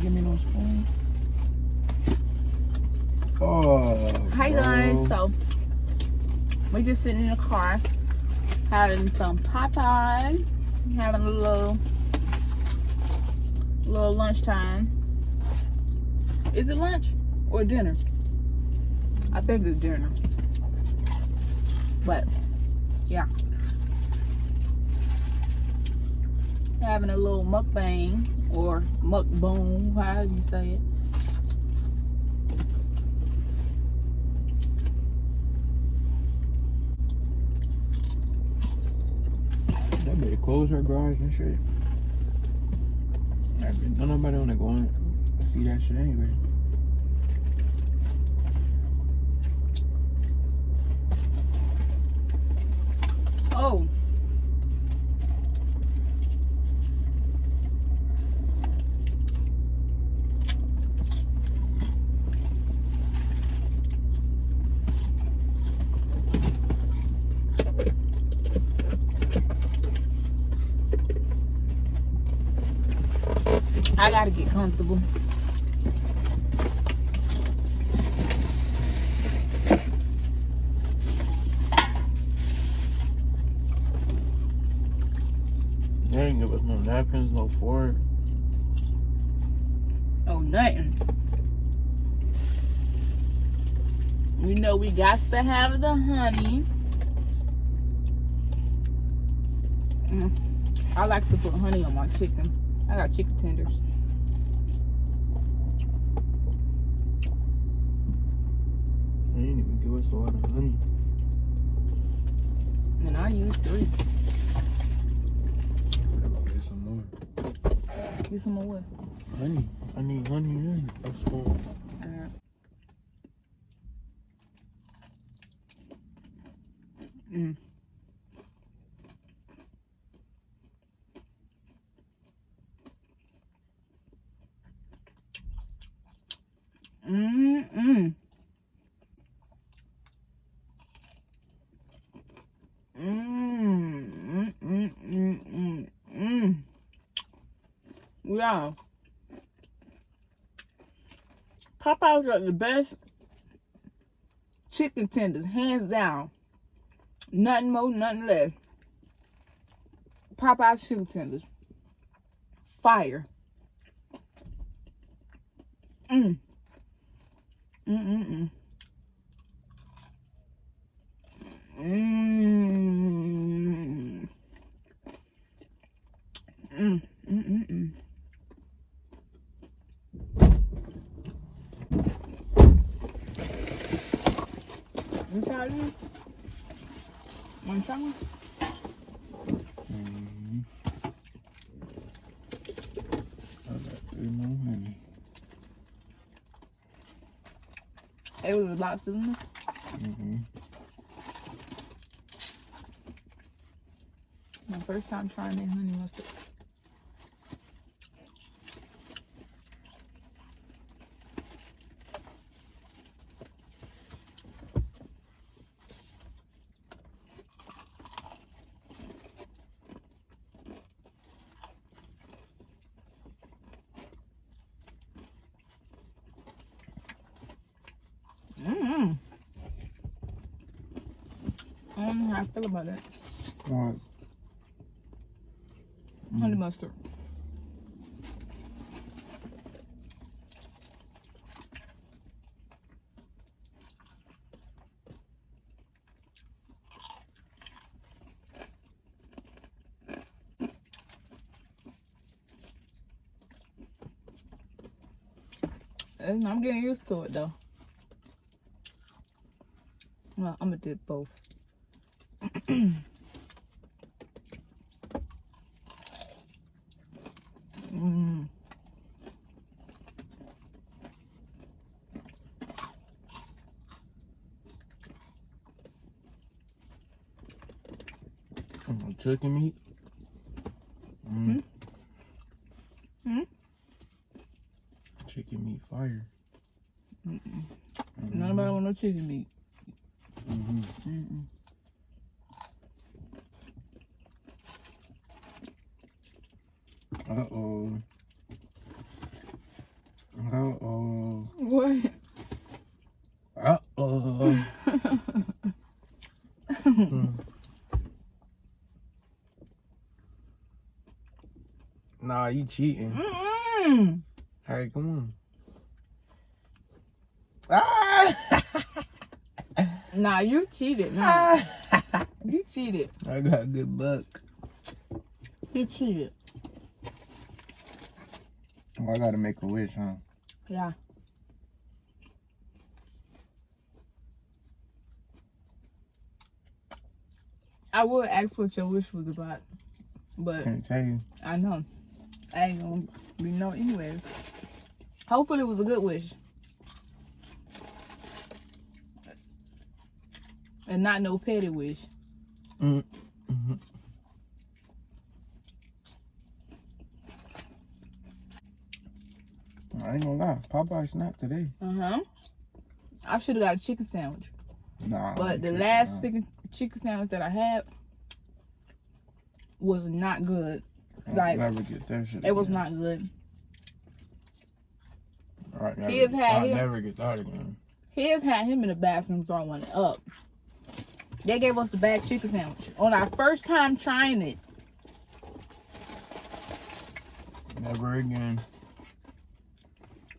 give me no spoon. Oh. Hi guys, so we just sitting in the car having some Popeyes, having a little lunchtime. Is it lunch or dinner? I think it's dinner. But yeah, having a little mukbang or mukbang, however you say it. That bitch close her garage and shit. No nobody wanna go in and see that shit anyway. Oh. I gotta get comfortable. They ain't give us no napkins, no fork. Oh, nothing. You know we got to have the honey. I like to put honey on my chicken. I got chicken tenders. They didn't even give us a lot of honey. And I used 3. I'm gonna get some more. Get some more what? Honey. I need honey and a spoon. Alright. Yeah. Popeyes got the best chicken tenders, hands down. Nothing more, nothing less. Popeyes chicken tenders. Fire. Mm. Mm-mm-mm. Mm. Mm. Mm-mm-mm. You try this? Want to try one? I got 3 more honey. It was a lot still in there. My first time trying that honey mustard. I don't know how I feel about that. What? Honey mustard. I'm getting used to it though. Well, I'm gonna dip both. Chicken meat? Chicken meat fire. None about want no chicken meat. Uh-oh. Uh-oh. What? Uh-oh. Nah, you cheating. Mm-mm. Hey, come on. Ah! Nah, you cheated. Nah. You cheated. I got good luck. You cheated. Oh, I gotta make a wish, huh? Yeah. I would ask what your wish was about, but Can't tell you. I know. I ain't gonna be no anyways. Hopefully it was a good wish. And not no petty wish. Mm-hmm. I ain't gonna lie. Popeyes snapped today. Uh-huh. I should have got a chicken sandwich. Nah. But the last chicken sandwich that I had was not good. Like, never get that shit it was again. not good. All right, I'll never get that again. His had him in the bathroom throwing it up. They gave us a bad chicken sandwich on our first time trying it. Never again.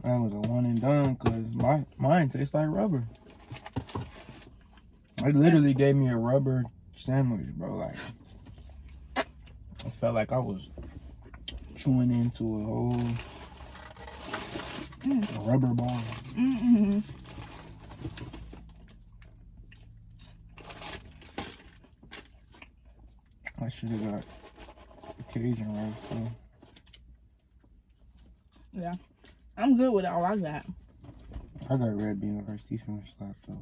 That was a one and done because mine tastes like rubber. They literally gave me a rubber sandwich, bro. Like, I felt like I was chewing into a whole rubber ball. Mm-hmm. I should have got Cajun rice too. Yeah. I'm good with all I got. I got red bean rice. These from slap though.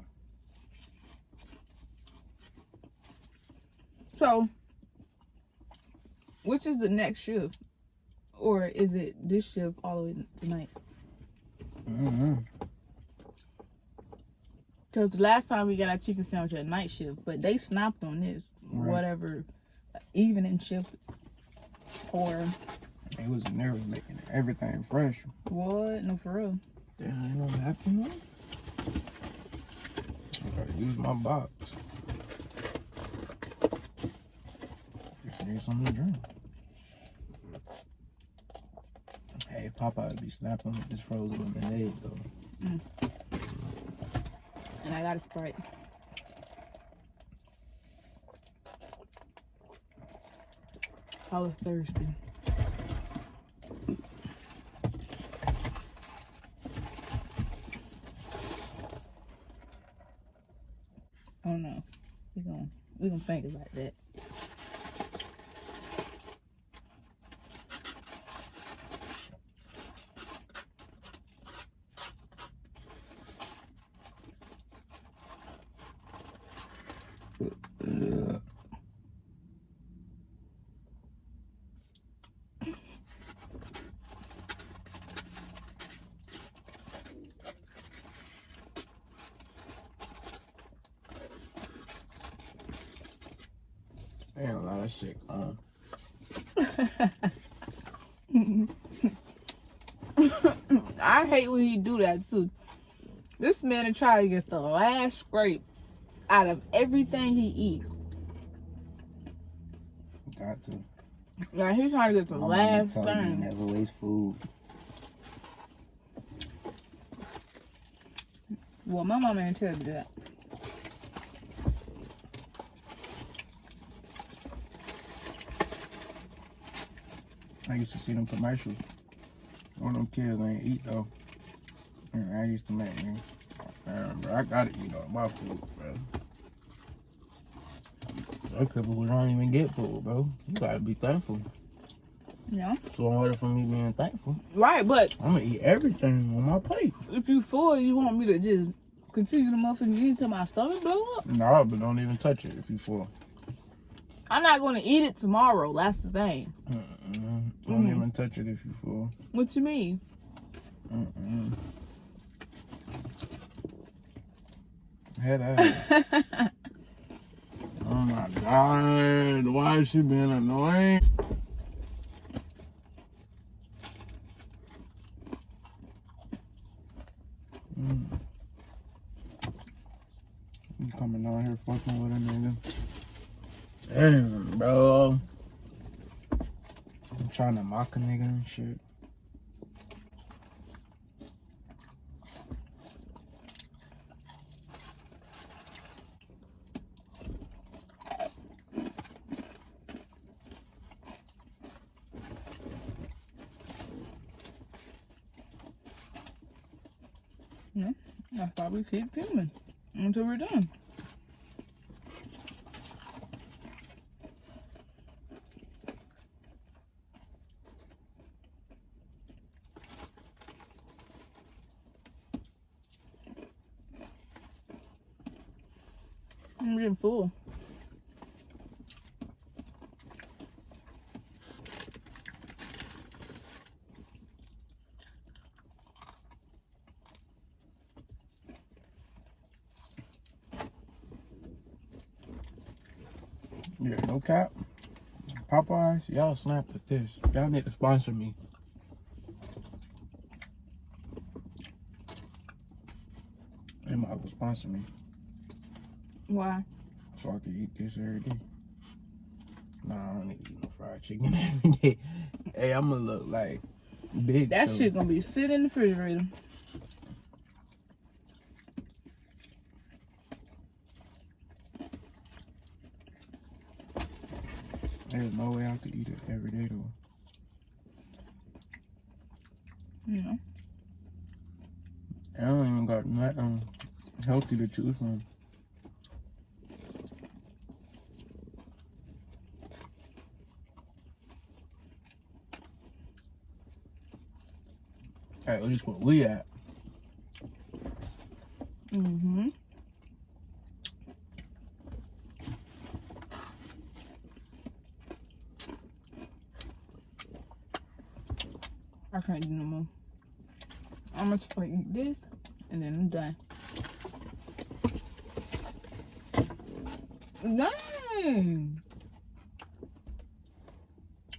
So, which is the next shift? Or is it this shift all the way tonight? Mm-hmm. Because last time we got our chicken sandwich at night shift, but they snapped on this. Right. Whatever evening shift or They was in there making everything fresh. what? No, for real. Yeah, I ain't gonna happen, man. I gotta use my box. Just need something to drink. Hey, Popeyes be snapping with this frozen lemonade, though. Mm. And I got a Sprite. I was thirsty. Oh no, we gonna think about that. Ain't a lot of shit on. I hate when he do that too. This man is trying to get the last scrape out of everything he eats. Got to. Like he's trying to get the last You thing. never waste food. Well, my mama didn't tell me that. I used to see them commercials. One of them kids ain't eat though. And I used to make me. Bro, I gotta eat all my food, bro. There are people who don't even get food, bro. You gotta be thankful. Yeah. So in order for me being thankful, Right, but I'm gonna eat everything on my plate. if you full, you want me to just continue the motherfucking eat until my stomach blow up? No, but don't even touch it if you full. I'm not gonna eat it tomorrow. That's the thing. Don't even touch it if you full. What you mean? Head ass. Oh my God. Why is she being annoying? coming down here fucking with a nigga. Damn, bro. I'm trying to mock a nigga and shit. Yeah, that's why we keep filming until we're done. I'm getting full. Yeah, no cap. Popeyes, y'all snapped at this. Y'all need to sponsor me. They might as well sponsor me. Why? So I can eat this every day. Nah, I don't need to eat no fried chicken every day. Hey, I'ma look like big. That so. shit gonna be sitting in the refrigerator. There's no way I could eat it every day though. Yeah. I don't even got nothing healthy to choose from. At least where we at. Mm-hmm. I can't do no more. I'm gonna try to eat this and then I'm done. Dang!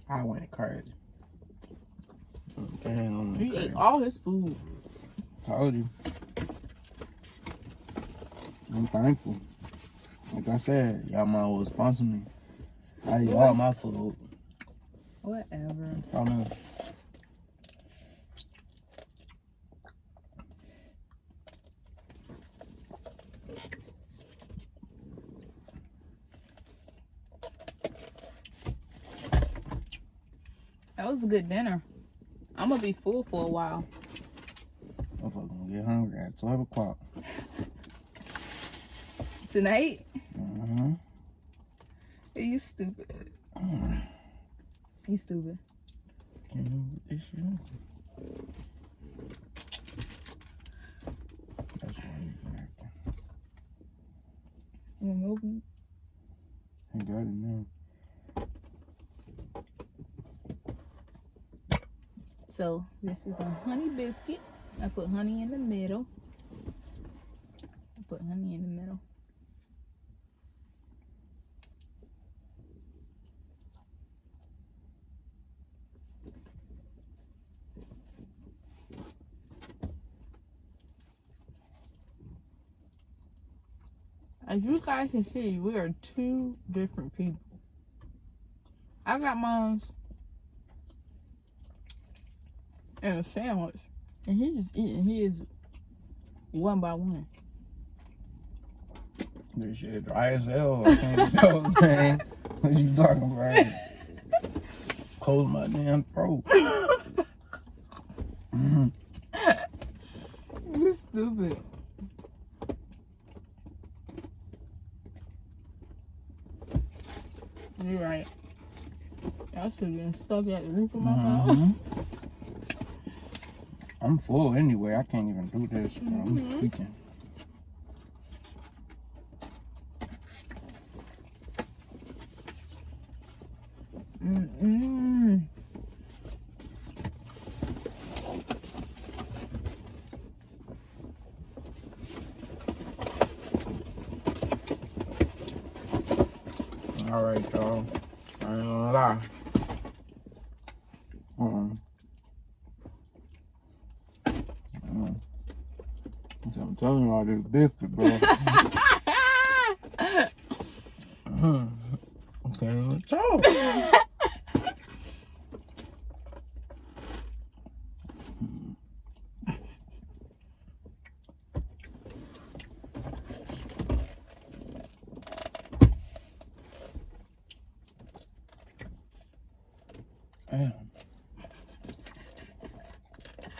I went crazy. Damn, He ate all his food. told you. I'm thankful. Like I said, y'all might well sponsor me. I eat all my food. Whatever. I know. That was a good dinner. I'm gonna be full for a while. I'm fucking get hungry at 12 o'clock. Tonight? Mm-hmm. You stupid. You stupid. Can't move this shit. That's why you're acting. You wanna move me? I got it now. So this is a honey biscuit. I put honey in the middle. As you guys can see, we are two different people. I got mine and a sandwich, and he's just eating his one by one. This shit dry as hell. I can't go, man. What you talking about? Close my damn throat. You're stupid. You're right. I should have been stuck at the roof of my mouth. I'm full anyway. I can't even do this. I'm tweaking. All right, y'all. I ain't gonna lie. I'm telling you all this biscuit, bro. Okay, talk. Damn.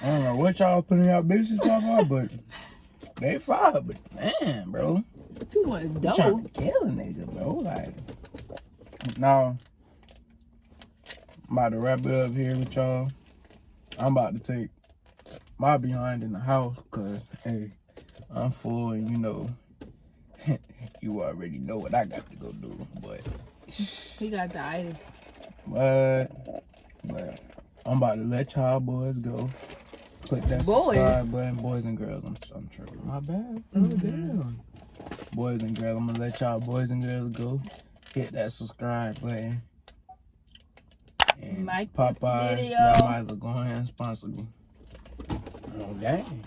I don't know what y'all putting y'all bitches talking about, but they fire. But damn, bro. Too much You dough. trying to kill a nigga, bro. Like, now, I'm about to wrap it up here with y'all. I'm about to take my behind in the house, because, hey, I'm full, and you know, you already know what I got to go do. But He got the itis. But I'm about to let y'all boys go. Click that Boys? subscribe button. Boys and girls. I'm tripping. My bad. Oh, damn. Boys and girls. I'm going to let y'all boys and girls go. Hit that subscribe button. And Like this Popeyes, video. y'all might as well go ahead and sponsor me. Oh, dang.